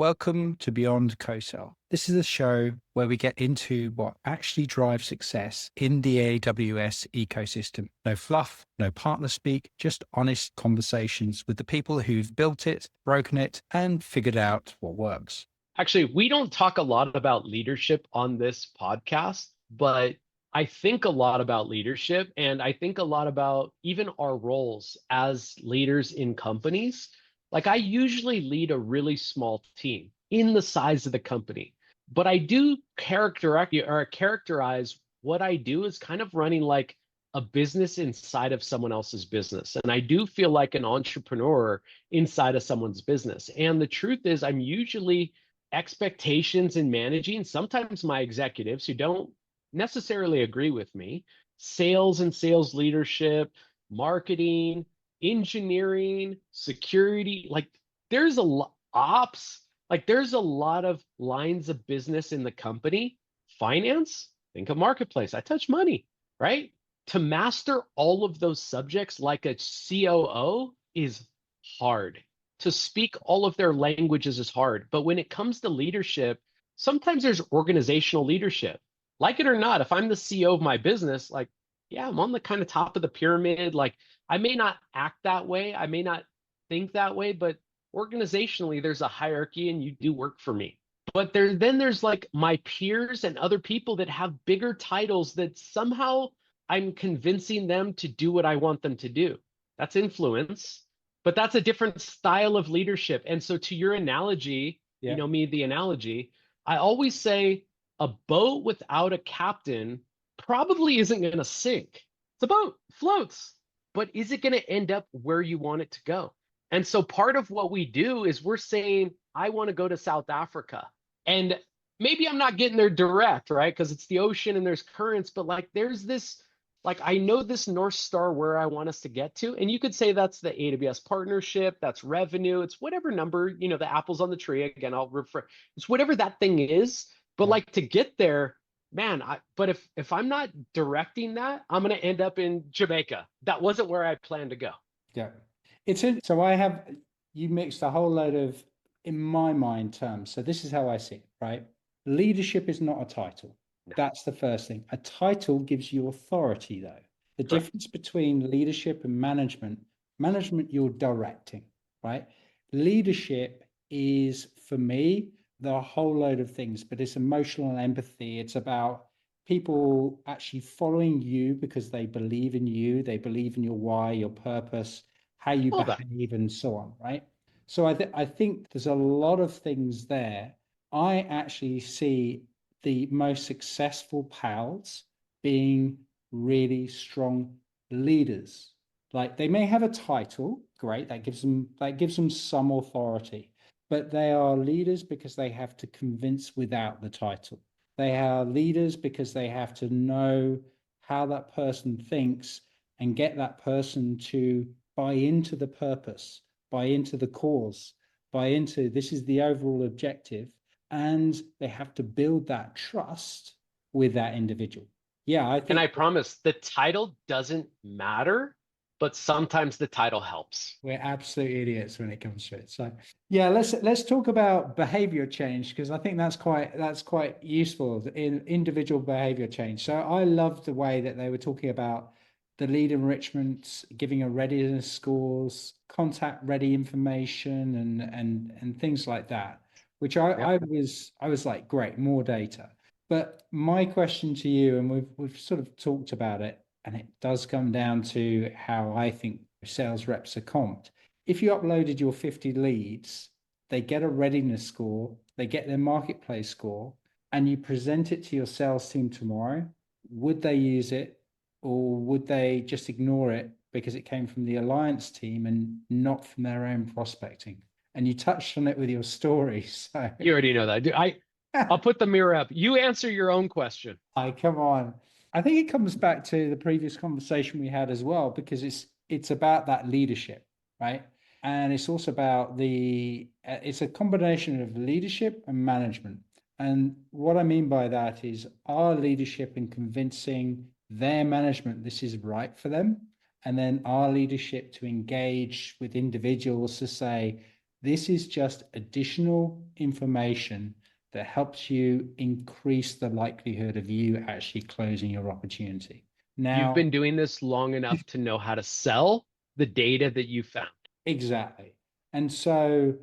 Welcome to Beyond Co-Sell. This is a show where we get into what actually drives success in the AWS ecosystem. No fluff, no partner speak, just honest conversations with the people who've built it, broken it, and figured out what works. Actually, we don't talk a lot about leadership on this podcast, but I think a lot about leadership and I think a lot about even our roles as leaders in companies. Like I usually lead a really small team in the size of the company, but I do characterize what I do as kind of running like a business inside of someone else's business. And I do feel like an entrepreneur inside of someone's business. And the truth is, I'm usually expectations in managing, sometimes my executives who don't necessarily agree with me, sales and sales leadership, marketing, engineering, security, like there's a lot ops, like there's a lot of lines of business in the company. Finance, think of marketplace. I touch money, right? To master all of those subjects like a COO is hard. To speak all of their languages is hard. But when it comes to leadership, sometimes there's organizational leadership. Like it or not, if I'm the CEO of my business, like, yeah, I'm on the kind of top of the pyramid. Like, I may not act that way, I may not think that way, but organizationally, there's a hierarchy and you do work for me. But there's like my peers and other people that have bigger titles that somehow I'm convincing them to do what I want them to do. That's influence, but that's a different style of leadership. And so to your analogy, Yeah. the analogy, I always say a boat without a captain probably isn't going to sink. It's a boat, floats, but is it going to end up where you want it to go? And so part of what we do is we're saying, I want to go to South Africa. And maybe I'm not getting there direct, right? Because it's the ocean and there's currents, but like there's this, like I know this North Star where I want us to get to. And you could say that's the AWS partnership, that's revenue, it's whatever number, the apples on the tree. Again, I'll refer, it's whatever that thing is. But Yeah. like to get there, man, but if I'm not directing that, I'm gonna end up in Jamaica. That wasn't where I planned to go. Yeah. You mixed a whole load of, in my mind, terms. So this is how I see it, right? Leadership is not a title. No. That's the first thing. A title gives you authority, though. The Correct. difference between leadership and management, you're directing, right? Leadership is, for me, the whole load of things, but it's emotional and empathy. It's about people actually following you because they believe in you, they believe in your why, your purpose, how you All that. behave, and so on, right? So I think there's a lot of things there. I actually see the most successful pals being really strong leaders. Like they may have a title, great, that gives them some authority, but they are leaders because they have to convince without the title. They are leaders because they have to know how that person thinks and get that person to buy into the purpose, buy into the cause, buy into this is the overall objective, and they have to build that trust with that individual. Yeah, I And think I promise the title doesn't matter, but sometimes the title helps. we're absolute idiots when it comes to it. So yeah, let's talk about behavior change because I think that's quite useful in individual behavior change. So I love the way that they were talking about the lead enrichment, giving a readiness scores, contact ready information, and things like that. Which Yep. I was like, great, more data. But my question to you, and we've sort of talked about it, and it does come down to how I think sales reps are comped. If you uploaded your 50 leads, they get a readiness score, they get their marketplace score, and you present it to your sales team tomorrow, would they use it or would they just ignore it because it came from the alliance team and not from their own prospecting? And you touched on it with your story. So You already know that. I'll put the mirror up. You answer your own question. come on. I think it comes back to the previous conversation we had as well, because it's about that leadership, right? And it's also about it's a combination of leadership and management. And what I mean by that is our leadership in convincing their management this is right for them, and then our leadership to engage with individuals to say, This is just additional information that helps you increase the likelihood of you actually closing your opportunity. You've Now, been doing this long enough to know how to sell the data that you found. exactly. And so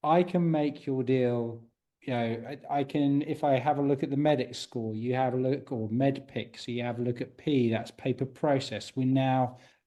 I can make your deal, I can, if I have a look at the medic score, you have a look, or medpic, so you have a look at P, that's paper process.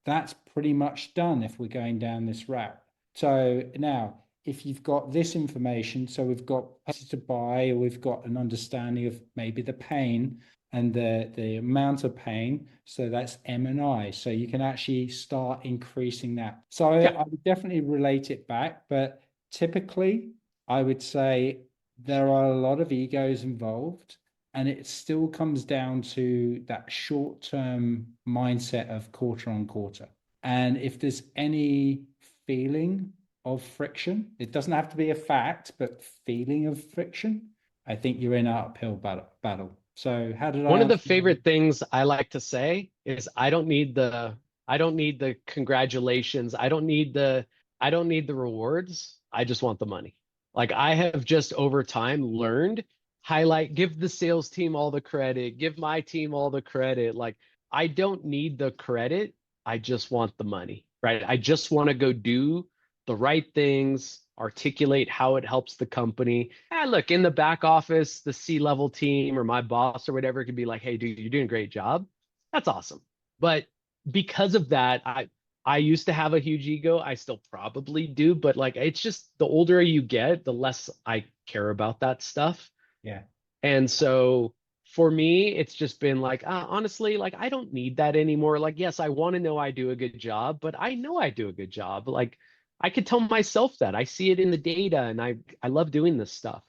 That's pretty much done if we're going down this route. So now, if you've got this information, so we've got to buy, or we've got an understanding of maybe the pain and the amount of pain. So that's M&I. So you can actually start increasing that. So Yeah. I would definitely relate it back, but typically I would say there are a lot of egos involved, and it still comes down to that short-term mindset of quarter on quarter. And if there's any feeling of friction, it doesn't have to be a fact, but feeling of friction, I think you're in an uphill battle. So how did I One of the answer? favorite things I like to say is I don't need the congratulations. I don't need the rewards. I just want the money. Like I have just over time learned give the sales team all the credit, give my team all the credit. Like I don't need the credit. I just want the money, right? I just want to go do the right things, articulate how it helps the company. And look, in the back office, the C-level team or my boss or whatever could be like, hey, dude, you're doing a great job. That's awesome. But because of that, I used to have a huge ego. I still probably do, but like it's just the older you get, the less I care about that stuff. Yeah. And so for me, it's just been like, honestly, like I don't need that anymore. Like, yes, I want to know I do a good job, but I know I do a good job. Like I could tell myself that. I see it in the data and I love doing this stuff.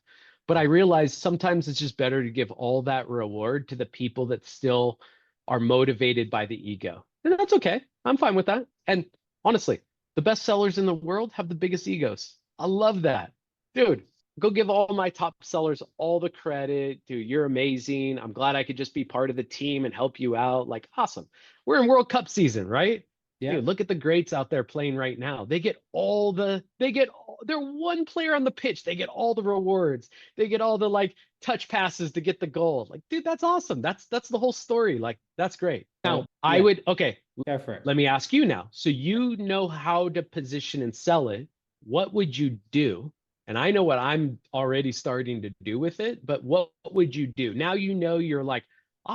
But I realize sometimes it's just better to give all that reward to the people that still are motivated by the ego. And that's okay. I'm fine with that. And honestly, the best sellers in the world have the biggest egos. I love that. Dude, go give all my top sellers all the credit. Dude, you're amazing. I'm glad I could just be part of the team and help you out. Like, awesome. We're in World Cup season, right? Yeah. Dude, look at the greats out there playing right now. They're one player on the pitch. They get all the rewards. They get all the like touch passes to get the goal. Like, dude, that's awesome. That's the whole story. Like, that's great. Now, Yeah. okay, Go for it. let me ask you now. So you know how to position and sell it. What would you do? And I know what I'm already starting to do with it, but what would you do? Now you know you're like,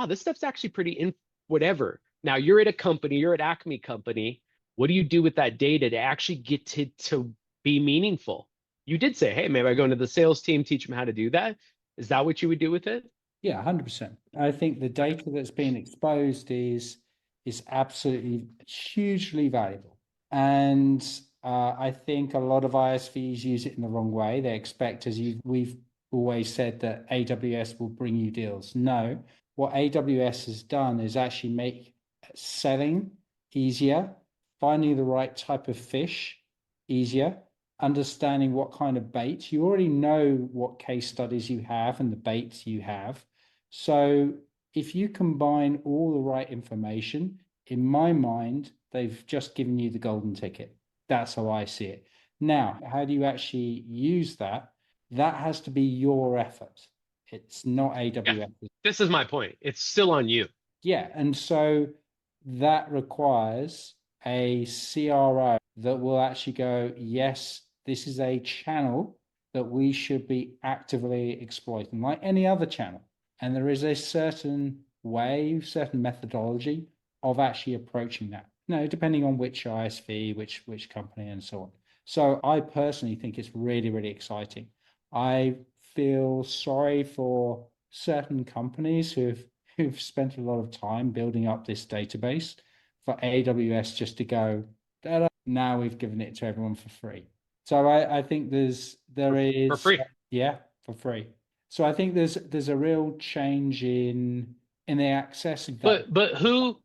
this stuff's actually pretty in whatever. Now you're at a company, you're at Acme company. What do you do with that data to actually get to be meaningful? You did say, hey, maybe I go into the sales team, teach them how to do that. Is that what you would do with it? Yeah, 100%. I think the data that's being exposed is absolutely hugely valuable. And I think a lot of ISVs use it in the wrong way. They expect, we've always said, that AWS will bring you deals. No, what AWS has done is actually make selling easier, finding the right type of fish easier, understanding what kind of bait. You already know what case studies you have and the baits you have. So if you combine all the right information, in my mind, they've just given you the golden ticket. That's how I see it. Now, how do you actually use that? That has to be your effort. It's not Yeah, AWS. this is my point. It's still on you. Yeah. And so that requires a CRO that will actually go, yes, this is a channel that we should be actively exploiting, like any other channel. And there is a certain way, certain methodology of actually approaching that. No, depending on which ISV, which company, and so on. So I personally think it's really, really exciting. I feel sorry for certain companies who've spent a lot of time building up this database for AWS just to go, now we've given it to everyone for free. So I think there For is, free. yeah, for free. So I think there's a real change in the access of that. But who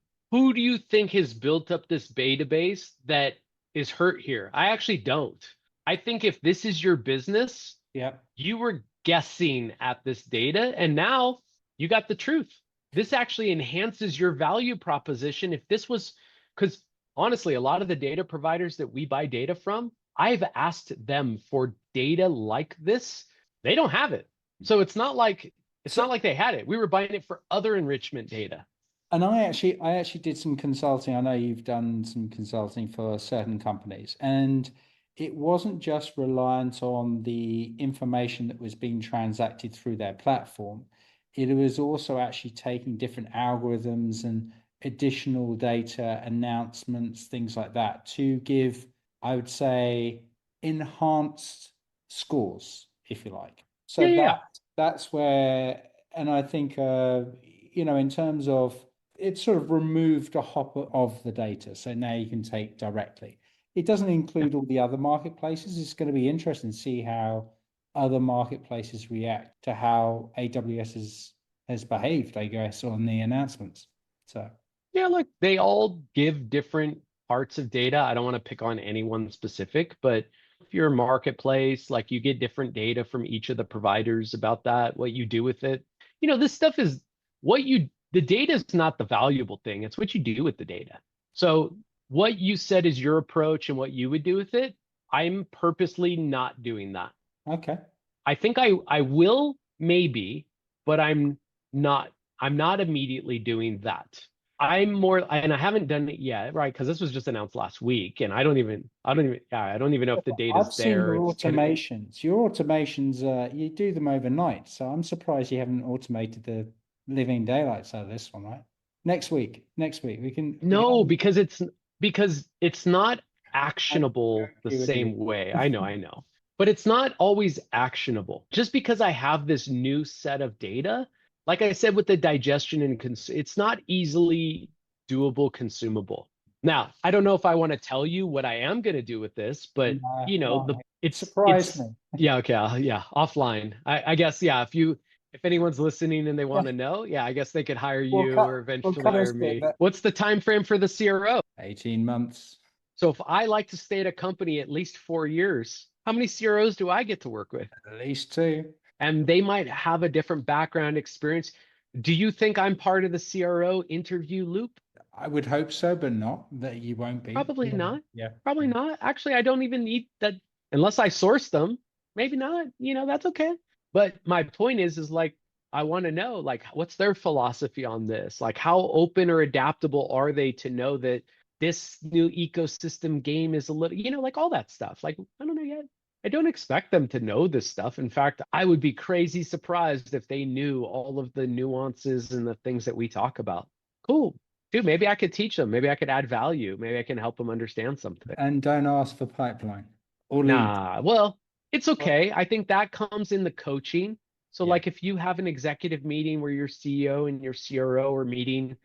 do you think has built up this database that is hurt here? I actually don't. I think if this is your business, Yeah. you were guessing at this data and now you got the truth. This actually enhances your value proposition. If this was, because honestly, a lot of the data providers that we buy data from, I've asked them for data like this. They don't have it. So it's not like So, they had it. We were buying it for other enrichment data. and I actually did some consulting. I know you've done some consulting for certain companies, and it wasn't just reliant on the information that was being transacted through their platform. It was also actually taking different algorithms and additional data, announcements, things like that to give, I would say, enhanced scores, if you like. So Yeah, yeah, yeah. that's where, and I think, in terms of, it sort of removed a hop of the data. So now you can take directly. It doesn't Yeah. include all the other marketplaces. It's going to be interesting to see how other marketplaces react to how AWS has behaved, I guess, on the announcements. So Yeah, look, they all give different parts of data. I don't want to pick on any one specific, but if you're a marketplace, like you get different data from each of the providers about that, what you do with it. This stuff is the data is not the valuable thing. It's what you do with the data. So what you said is your approach and what you would do with it, I'm purposely not doing that. okay. I think I will maybe, but not I'm not immediately doing that. I'm more, and I haven't done it yet, right? Because this was just announced last week, and I don't even know if the I've data's seen there. your It's kind of, automations. Your automations, you do them overnight. So I'm surprised you haven't automated the living daylights out of this one, right? Next week we can no, because it's not actionable the argue with you. same way. I know, but it's not always actionable. Just because I have this new set of data, like I said with the digestion and it's not easily doable, consumable. Now, I don't know if I want to tell you what I am going to do with this, but Why? Surprise it's me. yeah, okay, yeah, offline. I guess yeah, if anyone's listening and they Yeah, want to know, yeah, I guess they could hire we'll you cut or we'll eventually cut us hire to me. that. What's the time frame for the CRO? 18 months. So if I like to stay at a company at least 4 years, how many CROs do I get to work with? At least two. And they might have a different background experience. Do you think I'm part of the CRO interview loop? I would hope so, but not that you won't be. Probably Yeah. not. Yeah. Probably Yeah. not. Actually, I don't even need that unless I source them. Maybe not. That's okay. But my point is like I want to know like what's their philosophy on this? Like how open or adaptable are they to know that this new ecosystem game is a little, like all that stuff. Like I don't know yet. I don't expect them to know this stuff. In fact, I would be crazy surprised if they knew all of the nuances and the things that we talk about. Cool. Dude, maybe I could teach them. Maybe I could add value. Maybe I can help them understand something. And don't ask for pipeline or lead. Nah, well, it's Well, okay. I think that comes in the coaching. So, yeah. like, if you have an executive meeting where your CEO and your CRO are meeting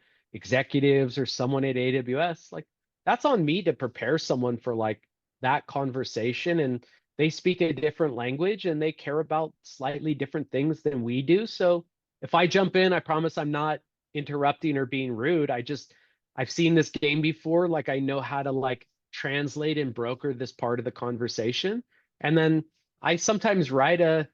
executives or someone at AWS, like, that's on me to prepare someone for like that conversation. And they speak a different language and they care about slightly different things than we do. So, if I jump in, I promise I'm not interrupting or being rude. I've seen this game before. Like, I know how to like translate and broker this part of the conversation. And then I sometimes write a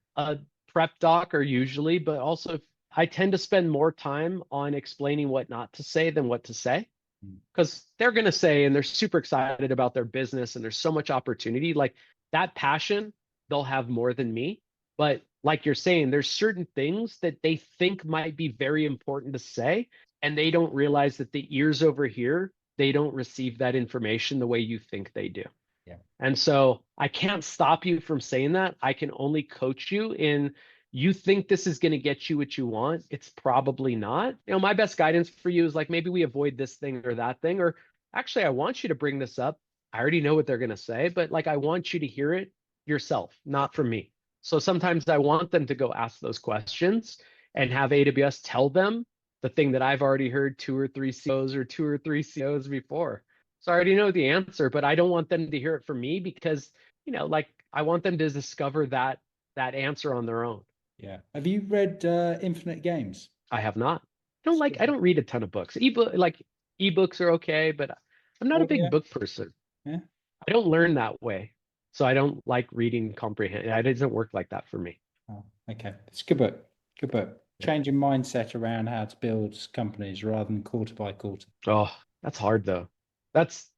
prep doc or usually, but also I tend to spend more time on explaining what not to say than what to say because they're going to say and they're super excited about their business and there's so much opportunity. Like that passion, they'll have more than me. But like you're saying, there's certain things that they think might be very important to say, and they don't realize that the ears over here, they don't receive that information the way you think they do. Yeah. And so I can't stop you from saying that. I can only coach you in you think this is going to get you what you want. It's probably not. My best guidance for you is like maybe we avoid this thing or that thing, or actually, I want you to bring this up. I already know what they're going to say, but like I want you to hear it yourself, not from me. So sometimes I want them to go ask those questions and have AWS tell them the thing that I've already heard two or three CEOs or two or three CEOs before. So I already know the answer, but I don't want them to hear it from me because, like I want them to discover that answer on their own. Yeah. Have you read Infinite Games? I have not. I don't read a ton of books. Ebooks are okay, but I'm not a big Audio? book person. Yeah. I don't learn that way. So I don't like reading comprehend. It doesn't work like that for me. Oh, okay. It's a good book. Good book. Yeah. Changing mindset around how to build companies rather than quarter by quarter. Oh, that's hard though. That's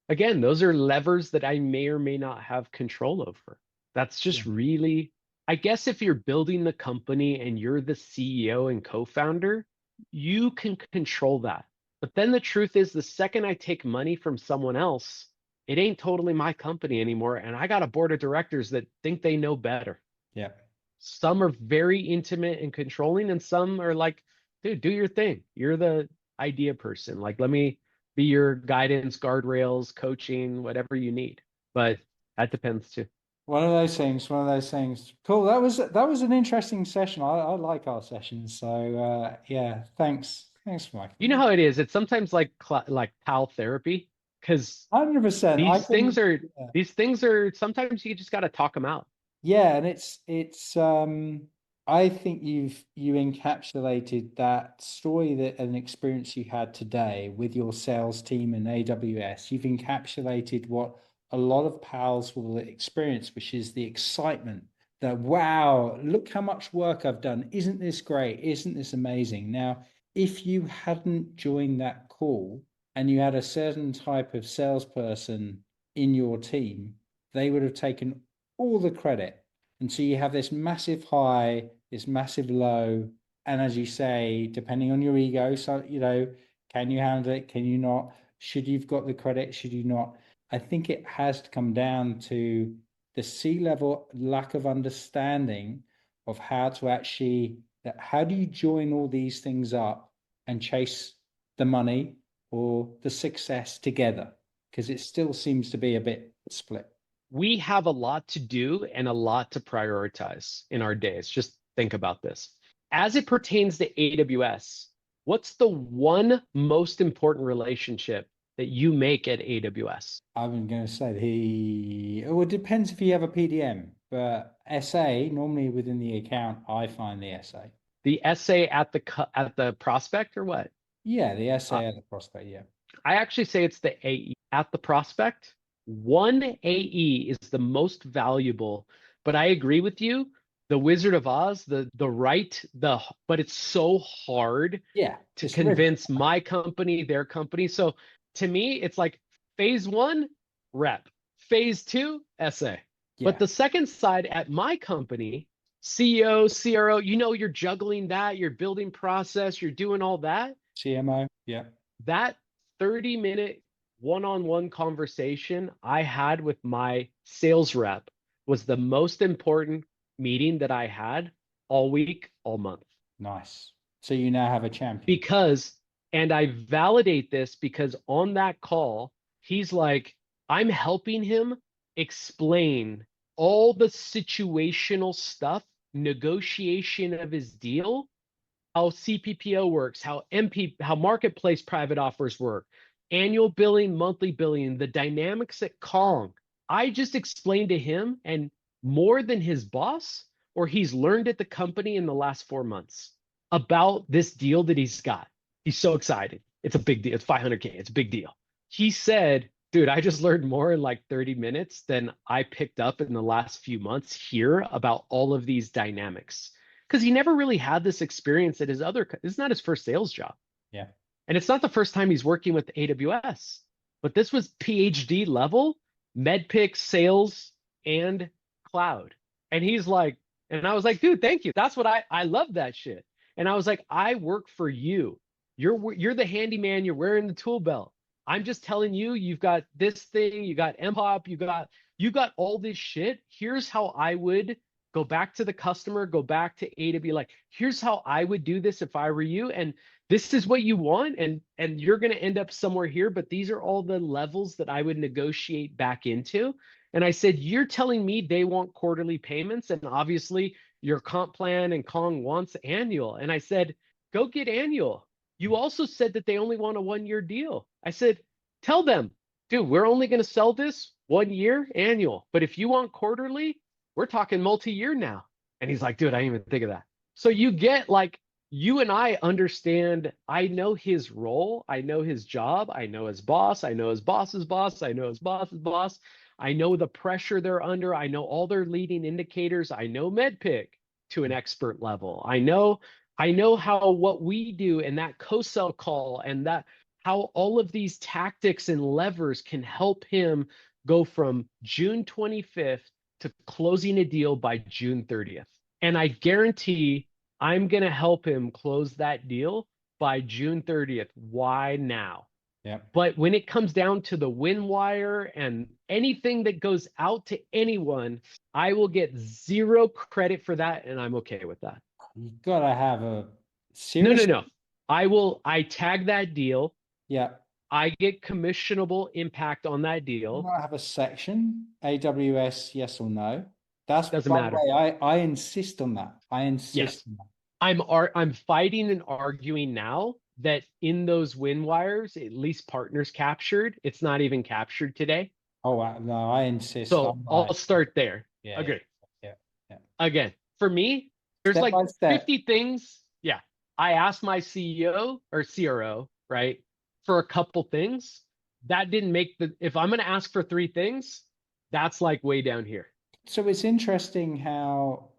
again, those are levers that I may or may not have control over. That's Yeah. just really, I guess if you're building the company and you're the CEO and co-founder, you can control that. But then the truth is, the second I take money from someone else, it ain't totally my company anymore. And I got a board of directors that think they know better. Yeah. Some are very intimate and controlling, and some are like, dude, do your thing. You're the idea person. Like, let me be your guidance, guardrails, coaching, whatever you need. But that depends too. One of those things, one of those things. Cool. That was an interesting session. I like our sessions. So yeah, thanks, You know Michael. how it is. It's sometimes like pal therapy, because 100%. I these things can. are Yeah. these things are sometimes you just got to talk them out. Yeah, and it's I think you encapsulated that story that an experience you had today with your sales team and AWS. You've encapsulated what a lot of pals will experience, which is the excitement that, wow, look how much work I've done. Isn't this great? Isn't this amazing? Now, if you hadn't joined that call and you had a certain type of salesperson in your team, they would have taken all the credit. And so you have this massive high, this massive low. And as you say, depending on your ego, so, can you handle it? Can you not? Should you've got the credit? Should you not? I think it has to come down to the C-level lack of understanding of how to actually, how do you join all these things up and chase the money or the success together? Because it still seems to be a bit split. We have a lot to do and a lot to prioritize in our days. Just think about this. As it pertains to AWS, what's the one most important relationship that you make at AWS? I'm going to say well, it depends if you have a PDM, but SA, normally within the account, I find the SA. The SA at the prospect or what? Yeah, the Uh, SA at the prospect. Yeah. I actually say it's the AE at the prospect. One AE is the most valuable, but I agree with you. The Wizard of Oz, but it's so hard Yeah. to It's really, convince my company, their company. So to me, it's like phase one, rep, phase two, SA. But yeah. the second side at my company, CEO, CRO, you're juggling that, you're building process, you're doing all that. CMO. Yeah. That 30-minute one-on-one conversation I had with my sales rep was the most important meeting that I had all week, all month. Nice. So you now have a champion. Because, and I validate this because on that call, he's like, I'm helping him explain all the situational stuff, negotiation of his deal, how CPPO works, how marketplace private offers work, annual billing, monthly billing, the dynamics at Kong. I just explained to him, and more than his boss, or he's learned at the company in the last 4 months about this deal that he's got. He's so excited. It's a big deal. It's 500K. It's a big deal. He said, dude, I just learned more in like 30 minutes than I picked up in the last few months here about all of these dynamics because he never really had this experience at it's not his first sales job. Yeah. And it's not the first time he's working with AWS, but this was PhD level, MedPick sales and cloud. And he's like, and I was like, dude, thank you. That's what I love that shit. And I was like, I work for you. You're the handyman, you're wearing the tool belt. I'm just telling you, you've got this thing, you got MPOP, you got all this shit. Here's how I would go back to the customer, go back to A to B. Like, here's how I would do this if I were you. And this is what you want. And you're going to end up somewhere here, but these are all the levels that I would negotiate back into. And I said, you're telling me they want quarterly payments. And obviously your comp plan and Kong wants annual. And I said, go get annual. You also said that they only want a 1-year deal. I said, tell them, dude, we're only going to sell this 1 year annual. But if you want quarterly, we're talking multi-year now. And he's like, dude, I didn't even think of that. So you get like, you and I understand, I know his role, I know his job, I know his boss, I know his boss's boss, I know his boss's boss, I know the pressure they're under, I know all their leading indicators, I know MedPick to an expert level. I know how what we do and that co-sell call and that how all of these tactics and levers can help him go from June 25th to closing a deal by June 30th. And I guarantee I'm going to help him close that deal by June 30th. Why now? Yeah. But when it comes down to the win wire and anything that goes out to anyone, I will get zero credit for that, and I'm okay with that. You gotta have a No, serious. no, no. I tag that deal. Yeah. I get commissionable impact on that You deal. might have a section, AWS, yes or no. That's, Doesn't by the matter. way, I insist on that. I insist Yes. on that. I'm fighting and arguing now that in those win wires, at least partners captured, it's not even captured today. Oh, no, I insist. So I'm I'll right. start there. Yeah, yeah, Agree. yeah, yeah. Again, for me, there's Step like by step. 50 things. Yeah. I asked my CEO or CRO, right, for a couple things. That didn't make if I'm going to ask for 3 things, that's like way down here. So it's interesting how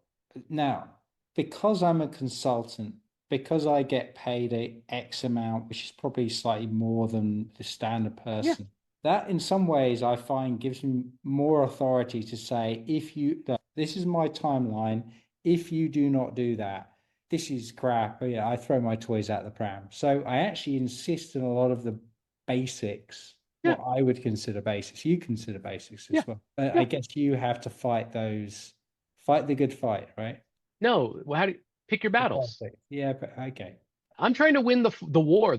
now, because I'm a consultant, because I get paid a X amount, which is probably slightly more than the standard Yeah. person, that in some ways I find gives me more authority to say, if you, this is my timeline, if you do not do that, this is crap. Yeah, I throw my toys out the pram. So I actually insist on a lot of the basics, Yeah. what I would consider basics. You consider basics Yeah. as well. But I Yeah. guess you have to fight the good fight, right? No, how do you pick your battles? Yeah, but okay. I'm trying to win the war.